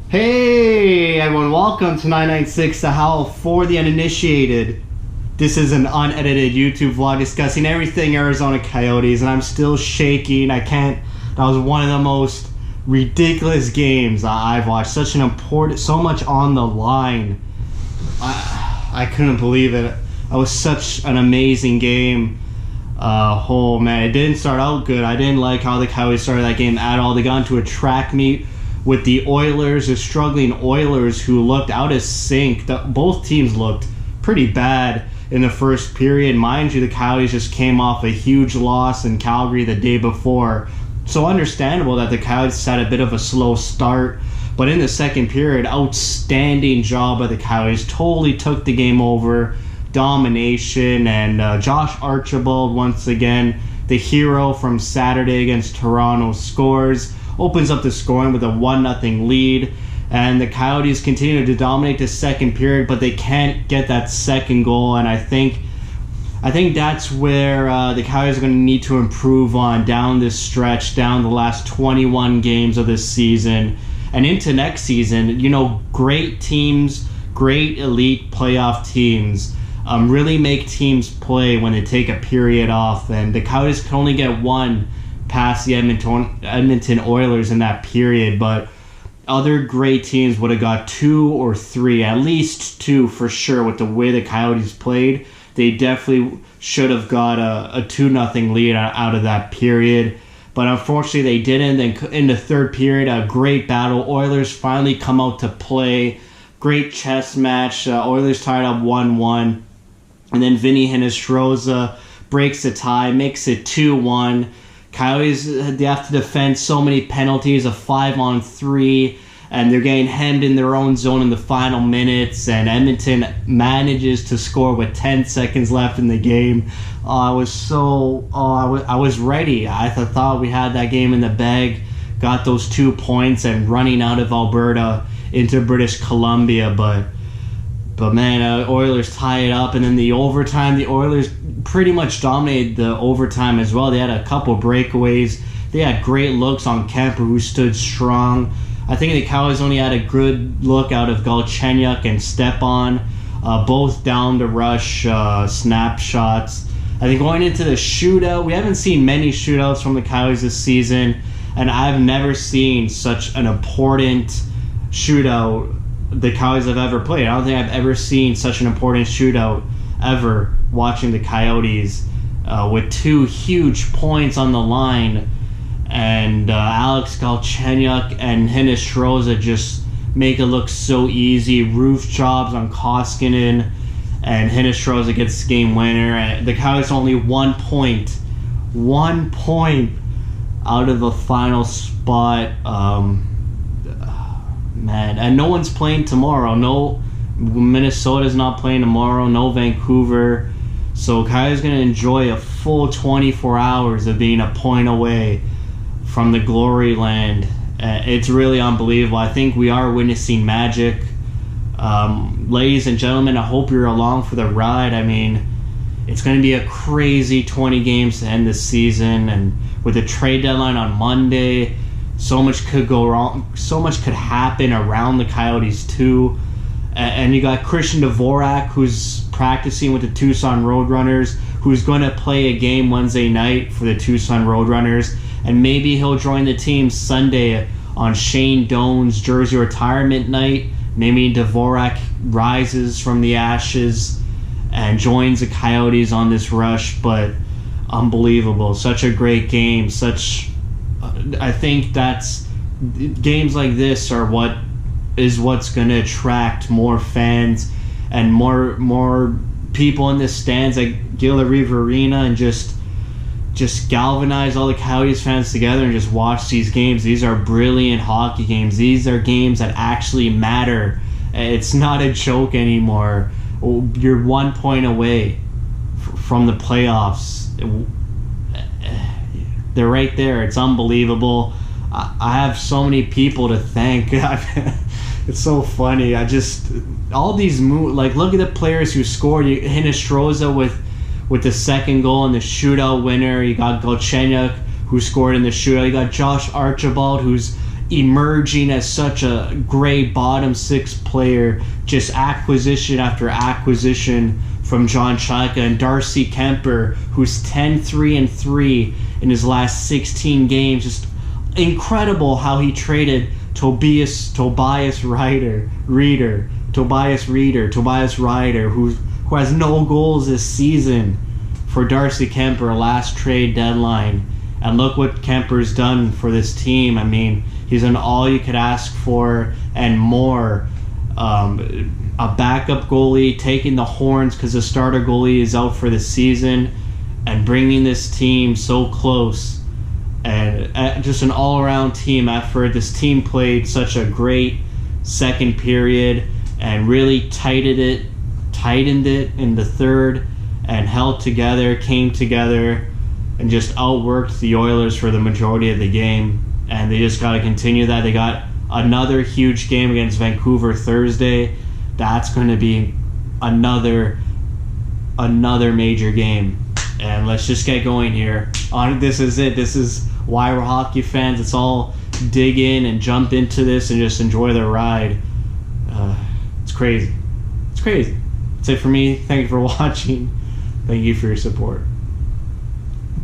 Hey everyone, welcome to 99.6 The Howl for the uninitiated. This is an unedited YouTube vlog discussing everything Arizona Coyotes, and I'm still shaking. That was one of the most ridiculous games I've watched. So much on the line. I couldn't believe it. It was such an amazing game. Oh man, it didn't start out good. I didn't like how the Coyotes started that game at all. They got into a track meet with the Oilers, the struggling Oilers, who looked out of sync. Both teams looked pretty bad in the first period. Mind you, the Coyotes just came off a huge loss in Calgary the day before. So understandable that the Coyotes had a bit of a slow start. But in the second period, outstanding job by the Coyotes. Totally took the game over. Domination. And Josh Archibald, once again, the hero from Saturday against Toronto, scores. Opens up the scoring with a 1-0 lead, and the Coyotes continue to dominate the second period, but they can't get that second goal. And I think that's where the Coyotes are going to need to improve on down this stretch, down the last 21 games of this season and into next season. You know, great teams, great elite playoff teams really make teams play when they take a period off, and the Coyotes can only get one past the Edmonton Oilers in that period, but other great teams would have got 2 or 3, at least 2 for sure. With the way the Coyotes played, they definitely should have got a 2-0 lead out of that period, but unfortunately they didn't. Then in the third period, a great battle. Oilers finally come out to play. Great chess match. Oilers tied up 1-1, and then Vinny Hinostroza breaks the tie, makes it 2-1. Coyotes, they have to defend so many penalties, a 5-on-3, and they're getting hemmed in their own zone in the final minutes, and Edmonton manages to score with 10 seconds left in the game. I was ready. I thought we had that game in the bag, got those 2 points, and running out of Alberta into British Columbia, but man, Oilers tie it up, and then the overtime, the Oilers pretty much dominated the overtime as well. They had a couple breakaways. They had great looks on Kemper, who stood strong. I think the Coyotes only had a good look out of Galchenyuk and Stepan, both down the rush snapshots. I think going into the shootout, we haven't seen many shootouts from the Coyotes this season, and I've never seen such an important shootout the Coyotes have ever played. I don't think I've ever seen such an important shootout ever watching the Coyotes with 2 huge points on the line, and Alex Galchenyuk and Hinostroza just make it look so easy. Roof jobs on Koskinen, and Hinostroza gets the game winner. The Coyotes only 1 point out of the final spot. Man, and no one's playing tomorrow. No, Minnesota's not playing tomorrow. No Vancouver. So Coyotes going to enjoy a full 24 hours of being a point away from the glory land. It's really unbelievable. I think we are witnessing magic. Ladies and gentlemen, I hope you're along for the ride. I mean, it's going to be a crazy 20 games to end this season, and with the trade deadline on Monday, so much could go wrong. So much could happen around the Coyotes too. And you got Christian Dvorak, who's practicing with the Tucson Roadrunners, who's going to play a game Wednesday night for the Tucson Roadrunners. And maybe he'll join the team Sunday on Shane Doan's jersey retirement night. Maybe Dvorak rises from the ashes and joins the Coyotes on this rush. But unbelievable. Such a great game. I think that's games like this are what's going to attract more fans and more people in the stands at Gila River Arena, and just galvanize all the Coyotes fans together and just watch these games. These are brilliant hockey games. These are games that actually matter. It's not a joke anymore. You're 1 point away from the playoffs. They're right there. It's unbelievable. I have so many people to thank. It's so funny. All these moves, like, look at the players who scored. Hinostroza with the second goal and the shootout winner. You got Galchenyuk, who scored in the shootout. You got Josh Archibald, who's emerging as such a great bottom six player, just acquisition after acquisition from John Chayka, and Darcy Kemper, who's 10-3-3 in his last 16 games. Just incredible how he traded Tobias Ryder, who has no goals this season, for Darcy Kemper last trade deadline. And look what Kemper's done for this team. I mean, he's done all you could ask for and more. A backup goalie, taking the horns because the starter goalie is out for the season, and bringing this team so close. And just an all-around team effort. This team played such a great second period and really tightened it in the third, and held together, came together, and just outworked the Oilers for the majority of the game. And they just got to continue that. They got another huge game against Vancouver Thursday. That's going to be another major game. And let's just get going here. This is it. This is why we're hockey fans. Let's all dig in and jump into this and just enjoy the ride. It's crazy. It's crazy. That's it for me. Thank you for watching. Thank you for your support.